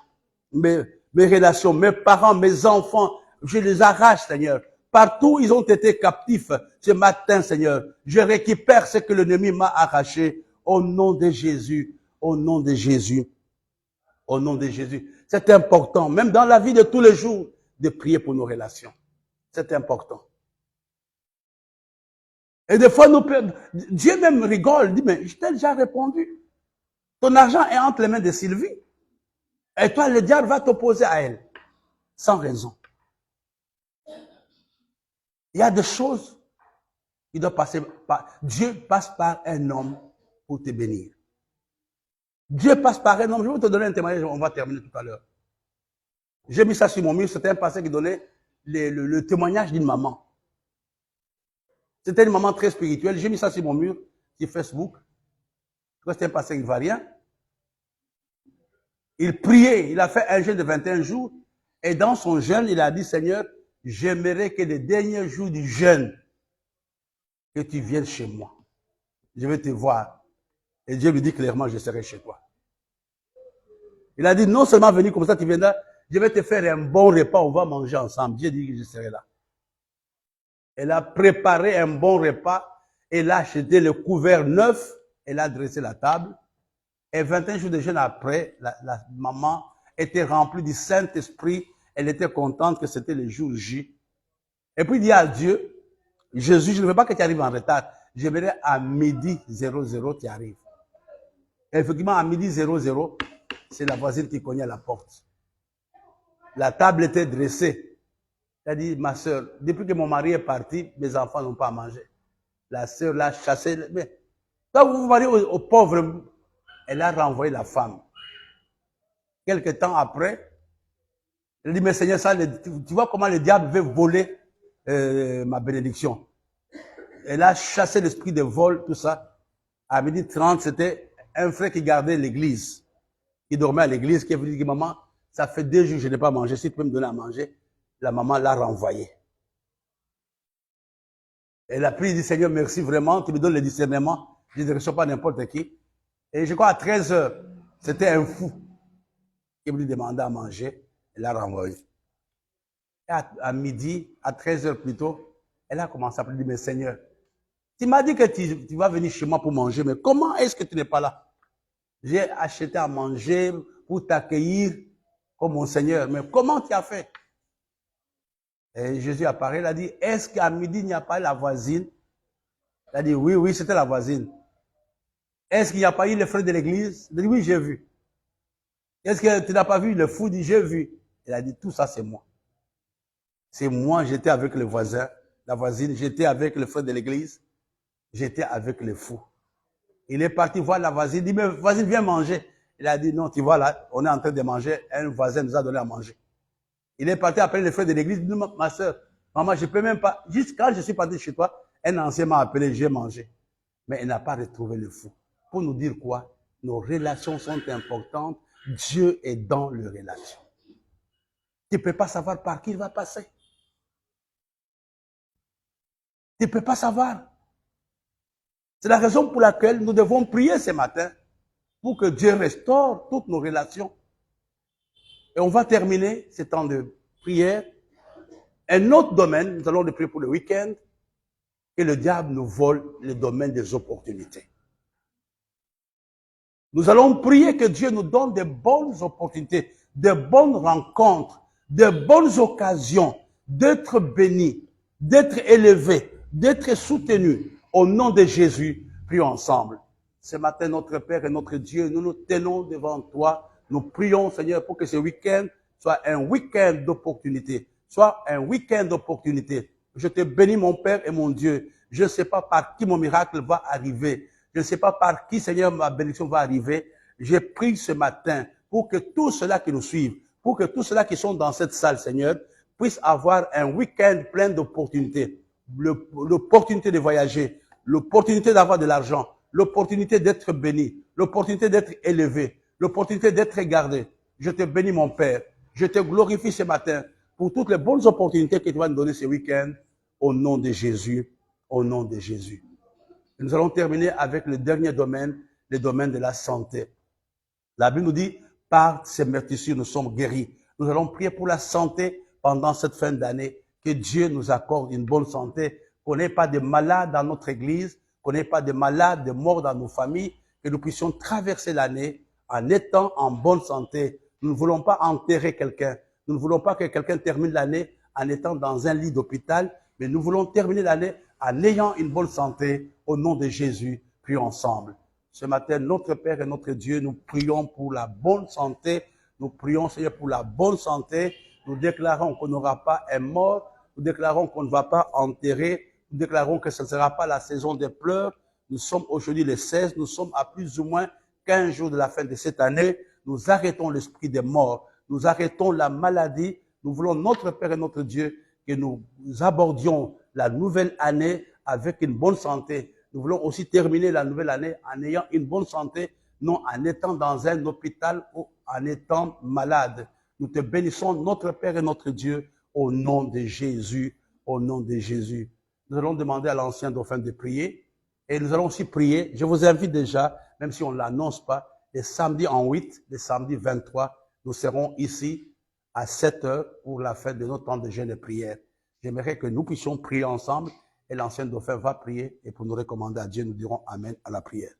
mes relations, mes parents, mes enfants. Je les arrache, Seigneur. Partout, ils ont été captifs. Ce matin, Seigneur, je récupère ce que l'ennemi m'a arraché. Au nom de Jésus. Au nom de Jésus. Au nom de Jésus. C'est important, même dans la vie de tous les jours, de prier pour nos relations. C'est important. Et des fois, Dieu même rigole, dit, mais je t'ai déjà répondu. Ton argent est entre les mains de Sylvie. Et toi, le diable va t'opposer à elle. Sans raison. Il y a des choses qui doivent passer par... Dieu passe par un homme pour te bénir. Dieu passe par un homme. Je vais te donner un témoignage, on va terminer tout à l'heure. J'ai mis ça sur mon mur, c'était un pasteur qui donnait le témoignage d'une maman. C'était une maman très spirituelle. J'ai mis ça sur mon mur, sur Facebook. C'était un pasteur ivoirien. Il priait, il a fait un jeûne de 21 jours. Et dans son jeûne, il a dit, Seigneur, j'aimerais que les derniers jours du jeûne, que tu viennes chez moi. Je vais te voir. Et Dieu lui dit clairement, je serai chez toi. Il a dit, non seulement venir comme ça, tu viendras, je vais te faire un bon repas, on va manger ensemble. Dieu dit que je serai là. Elle a préparé un bon repas, elle a acheté le couvert neuf, elle a dressé la table. Et 21 jours de jeûne après, la maman était remplie du Saint-Esprit. Elle était contente que c'était le jour J. Et puis il dit à Dieu, Jésus, je ne veux pas que tu arrives en retard. J'aimerais à midi 00, tu arrives. Et effectivement, à midi 00, c'est la voisine qui cognait à la porte. La table était dressée. Elle a dit, ma soeur, depuis que mon mari est parti, mes enfants n'ont pas à manger. La soeur l'a chassé. Mais quand vous vous mariez aux pauvres, elle a renvoyé la femme. Quelque temps après, elle dit, mais Seigneur, ça, tu vois comment le diable veut voler ma bénédiction. Elle a chassé l'esprit de vol, tout ça. À midi 30, c'était un frère qui gardait l'église. Il dormait à l'église, qui est venu dire, maman, ça fait 2 jours que je n'ai pas mangé, si tu peux me donner à manger. La maman l'a renvoyé. Elle a prié, il dit, Seigneur, merci vraiment, tu me donnes le discernement. Je ne reçois pas n'importe qui. Et je crois à 13 heures, c'était un fou qui est venu demander à manger. Elle l'a renvoyé. Et à midi, à 13 heures plus tôt, elle a commencé à prier, mais Seigneur, tu m'as dit que tu vas venir chez moi pour manger, mais comment est-ce que tu n'es pas là? J'ai acheté à manger pour t'accueillir comme mon Seigneur, mais comment tu as fait? Et Jésus apparaît, il a dit, est-ce qu'à midi, il n'y a pas la voisine? Il a dit, oui, oui, c'était la voisine. Est-ce qu'il n'y a pas eu le frère de l'église? Il a dit, oui, j'ai vu. Est-ce que tu n'as pas vu le fou? Il dit, j'ai vu. Il a dit, tout ça, c'est moi. C'est moi, j'étais avec le voisin, la voisine, j'étais avec le frère de l'église, j'étais avec le fou. Il est parti voir la voisine, il dit, mais voisine, viens manger. Il a dit, non, tu vois là, on est en train de manger, un voisin nous a donné à manger. Il est parti appeler le frère de l'église, il dit, ma soeur, maman, je peux même pas, juste quand je suis parti chez toi, un ancien m'a appelé, j'ai mangé. Mais il n'a pas retrouvé le fou. Pour nous dire quoi? Nos relations sont importantes. Dieu est dans les relations. Tu ne peux pas savoir par qui il va passer. Tu ne peux pas savoir. C'est la raison pour laquelle nous devons prier ce matin pour que Dieu restaure toutes nos relations. Et on va terminer ce temps de prière. Un autre domaine, nous allons le prier pour le week-end, et le diable nous vole le domaine des opportunités. Nous allons prier que Dieu nous donne de bonnes opportunités, de bonnes rencontres, de bonnes occasions d'être bénis, d'être élevés, d'être soutenus. Au nom de Jésus, prions ensemble. Ce matin, notre Père et notre Dieu, nous nous tenons devant toi. Nous prions, Seigneur, pour que ce week-end soit un week-end d'opportunité. Soit un week-end d'opportunité. Je te bénis, mon Père et mon Dieu. Je ne sais pas par qui mon miracle va arriver. Je ne sais pas par qui, Seigneur, ma bénédiction va arriver. Je prie ce matin pour que tous ceux-là qui nous suivent, pour que tous ceux-là qui sont dans cette salle, Seigneur, puissent avoir un week-end plein d'opportunités. L'opportunité de voyager, l'opportunité d'avoir de l'argent, l'opportunité d'être béni, l'opportunité d'être élevé, l'opportunité d'être gardé. Je te bénis, mon Père. Je te glorifie ce matin pour toutes les bonnes opportunités que tu vas nous donner ce week-end. Au nom de Jésus. Au nom de Jésus. Et nous allons terminer avec le dernier domaine, le domaine de la santé. La Bible nous dit, par ces meurtrissures, nous sommes guéris. Nous allons prier pour la santé pendant cette fin d'année. Que Dieu nous accorde une bonne santé, qu'on n'ait pas de malades dans notre église, qu'on n'ait pas de malades, de morts dans nos familles, que nous puissions traverser l'année en étant en bonne santé. Nous ne voulons pas enterrer quelqu'un. Nous ne voulons pas que quelqu'un termine l'année en étant dans un lit d'hôpital, mais nous voulons terminer l'année en ayant une bonne santé. Au nom de Jésus, prions ensemble. Ce matin, notre Père et notre Dieu, nous prions pour la bonne santé. Nous prions, Seigneur, pour la bonne santé. Nous déclarons qu'on n'aura pas un mort. Nous déclarons qu'on ne va pas enterrer. Nous déclarons que ce ne sera pas la saison des pleurs. Nous sommes aujourd'hui le 16. Nous sommes à plus ou moins 15 jours de la fin de cette année. Nous arrêtons l'esprit des morts. Nous arrêtons la maladie. Nous voulons, notre Père et notre Dieu, que nous abordions la nouvelle année avec une bonne santé. Nous voulons aussi terminer la nouvelle année en ayant une bonne santé, non en étant dans un hôpital ou en étant malade. Nous te bénissons, notre Père et notre Dieu, au nom de Jésus, au nom de Jésus. Nous allons demander à l'ancien dauphin de prier et nous allons aussi prier. Je vous invite déjà, même si on ne l'annonce pas, les samedis en 8, les samedis 23, nous serons ici à 7 heures pour la fin de notre temps de jeûne et prière. J'aimerais que nous puissions prier ensemble et l'ancien dauphin va prier et pour nous recommander à Dieu, nous dirons Amen à la prière.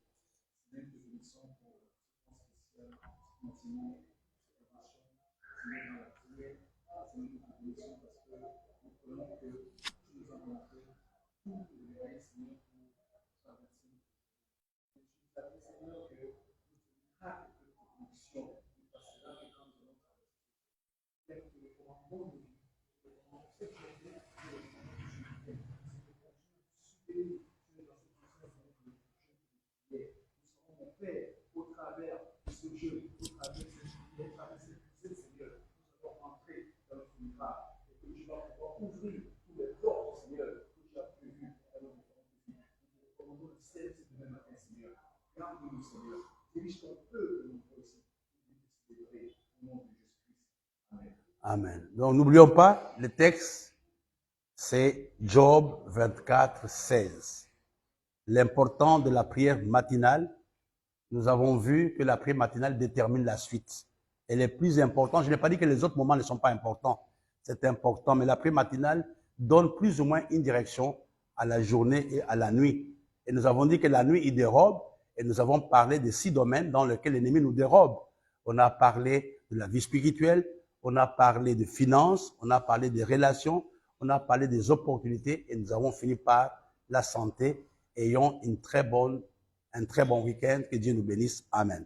Amen. Donc, n'oublions pas, le texte, c'est Job 24, 16. L'important de la prière matinale, nous avons vu que la prière matinale détermine la suite. Elle est plus importante. Je n'ai pas dit que les autres moments ne sont pas importants. C'est important, mais la prière matinale donne plus ou moins une direction à la journée et à la nuit. Et nous avons dit que la nuit, il dérobe, et nous avons parlé de 6 domaines dans lesquels l'ennemi nous dérobe. On a parlé de la vie spirituelle, on a parlé de finances, on a parlé des relations, on a parlé des opportunités, et nous avons fini par la santé. Ayons un très bon week-end. Que Dieu nous bénisse. Amen.